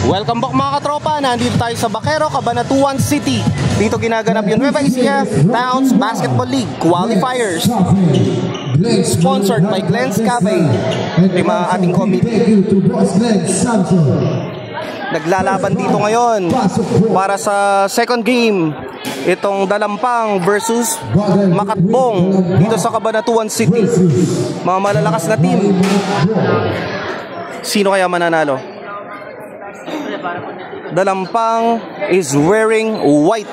Welcome back mga katropa, nandito tayo sa Baquero, Cabanatuan City. Dito ginaganap yung Nueva Ecija Towns Basketball League Qualifiers. Sponsored by Glenn's Cafe. Lima ating committee. Naglalaban dito ngayon para sa second game. Itong Dalampang versus Makatbong dito sa Cabanatuan City. Mga malalakas na team. Sino kaya mananalo? Dalampang is wearing white.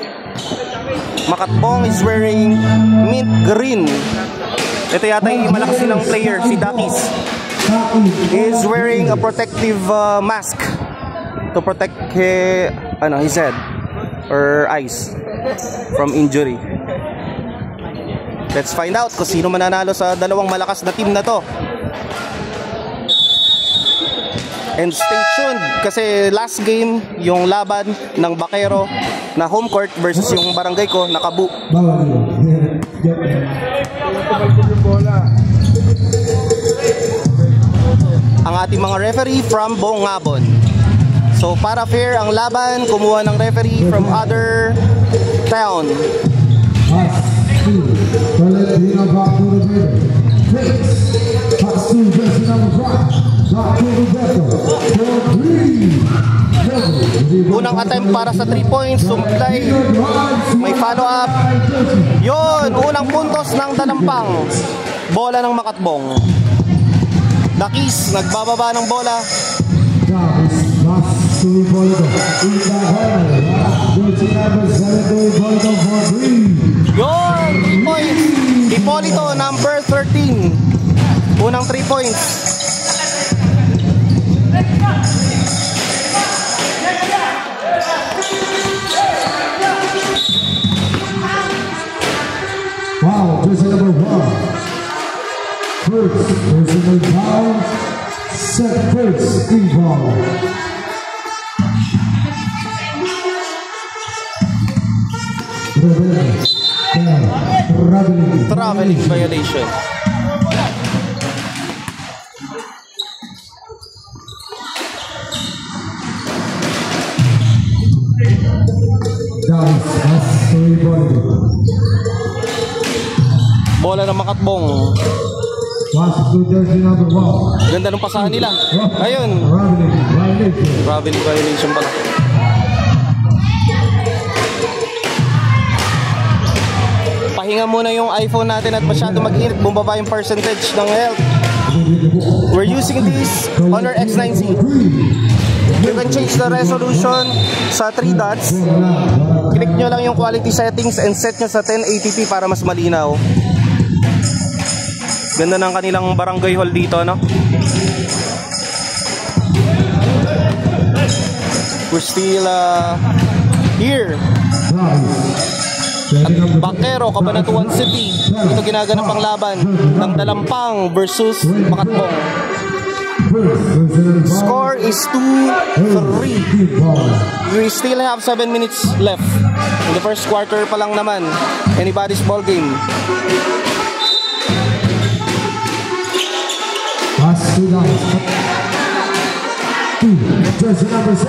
Makatbong is wearing mint green. Ito yata yung malakas silang player, si Dakis. He is wearing a protective mask to protect his head or eyes from injury. Let's find out kung sino mananalo sa dalawang malakas na team na to. And stay tuned kasi last game yung laban ng Baquero na home court versus yung barangay ko na Kabu. Ang ating mga referee from Bongabon. So para fair ang laban, kumuha ng referee from other town. Unang attempt para sa 3 points, sumplay, may follow up. Yun, unang puntos ng Dalampang. Bola ng Makatbong. Dakis, nagbababa ng bola. Yun, 3 points. Hipolito, number 13. Unang 3 points. Wow, jersey number 1. First, personal foul. Set first, team foul. Traveling violation. Bola ng Makatbong. Ganda ng pasahan nila. Ayun. Traveling violation pala. Pahinga muna yung iPhone natin at masyado mag-init. Bumaba yung percentage ng health. We're using this Honor X9C. You can change the resolution sa 3 dots. Click nyo lang yung quality settings and set nyo sa 1080p para mas malinaw. Ganda ng kanilang barangay hall dito, no? We're still here at Baquero, Cabanatuan City. Ito ginaganap ang laban ng Dalampang versus Makatbong. Score is 2-3. We still have 7 minutes left. In the first quarter pa lang naman. Anybody's ball game. Jersey number 7.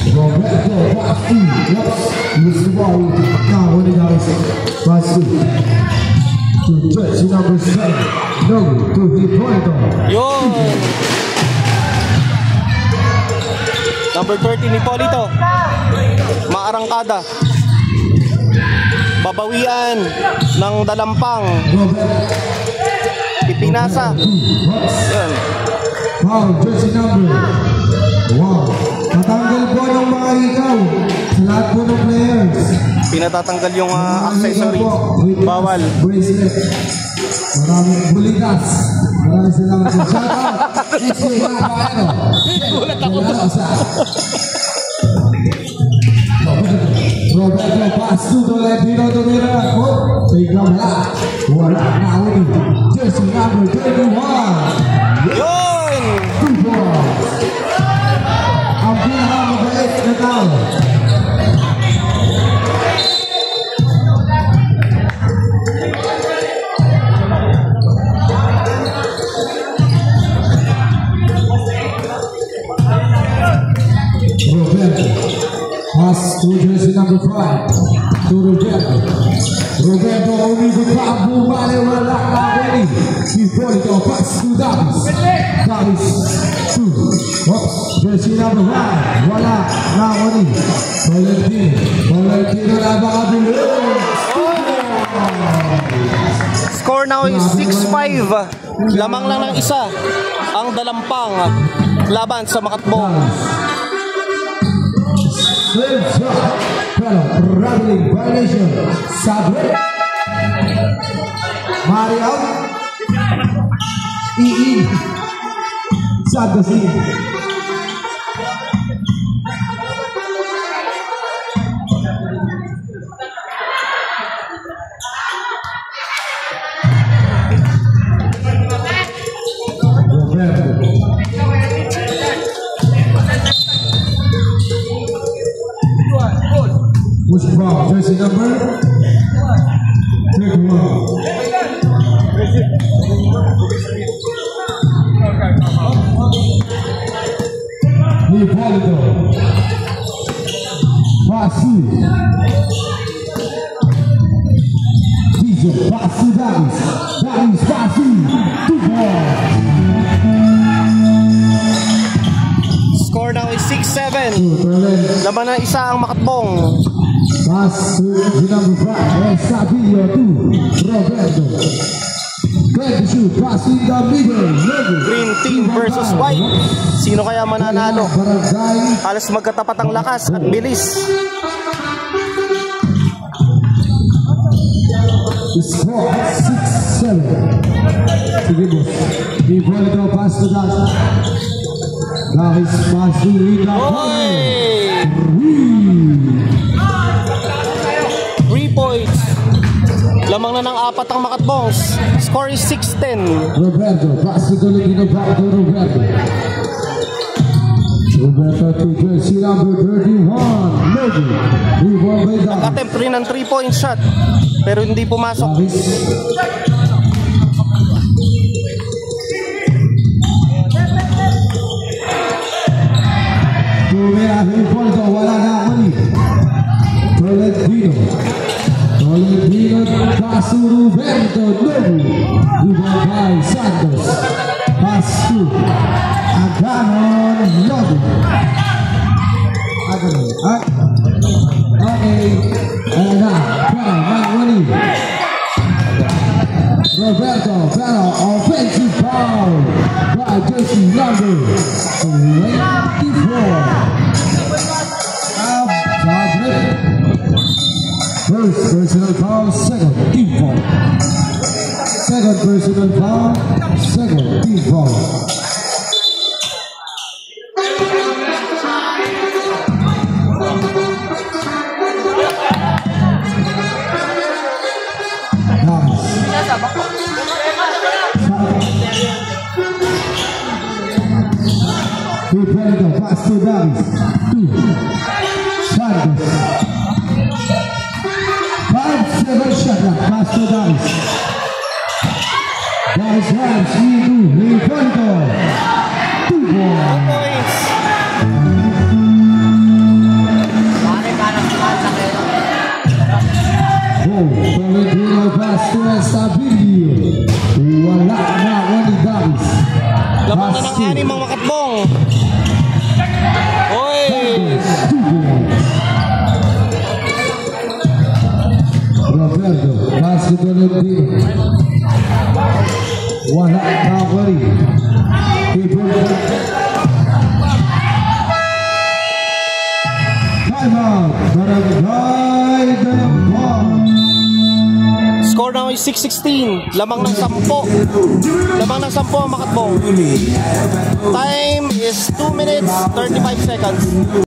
Roberto Pasti, Mr. Ball, now winning out Pasti. Jersey number 7, no, to the point. Yun! Number 13, Hipolito. Maarangkada. Babawian ng Dalampang. Ipinasa. Yun. Wow, jersey number. Wow. Tatanggal po ng mga ikaw sa lahat po ng players. Pinatatanggal yung accessory. Bawal. Bracelet. Maraming bulitas. Maraming salamat sa shoutout. Gulat ako. Roberto Pastudo Latino Domira. Biglang wala na ulit. Jersey number 21. Yun! Ang pinakamabait na tao. number 5 to Roberto. Roberto umikot pa, bumali, wala na wali. Hipolito, pass to Davis. Davis to jersey number 1, wala na wali. Valentino na baka bilog. Score now is 6-5. Lamang lang ng isa ang dalampang laban sa Makatbong. Pero rattling violation. Sabre Mario Ii Sadasi. Push ball, jersey number 31. Hipolito. Passi. Diesel, Passi, Davis. Davis, Passi. 2 ball. Score now is 6-7. Laban na isa ang Makatbong. Pass to the number 5, Sabio to Roberto. Great shoot, pass in the middle. Green team versus white. Sino kaya mananalo? Halos magkatapat ang lakas at bilis. Score 6-7. Sige boss. Hipolito, pass to Davis. Davis, pass to Rita. 3 points. Lamang na ng 4 ang Makatbong. Score is 6-10. Roberto, pass to Valentino, back to Roberto. Roberto to jersey number 31. Logo. Rebound by Davis. Nag-attempt rin ng 3-point shot pero hindi pumasok. Davis. Tumira, Hipolito, wala na mali. Valentino, pass to Roberto, Logo. Rebound by Santos. Pass to Aganon, Logo. Aganon, okay. And now, Mali. Roberto, pero offensive foul by jersey number 24. First personal foul, second team foul. Second personal foul, second team foul. Hipolito, pass to Davis. Santos. 5-7 shot clock, pass to Davis. Davis runs into Hipolito. 2 points. Valentino, pass to Estabilio. Wala na wali Davis. Laban na ng 6 ang Makatbong. Oy! Roberto, pass to Valentino. Wala na wali. Time out. Barangay Dalampang. Score now is 6-16. Lamang ng 10. Lamang ng 10 ang Makatbong. Time is 2 minutes 35 seconds.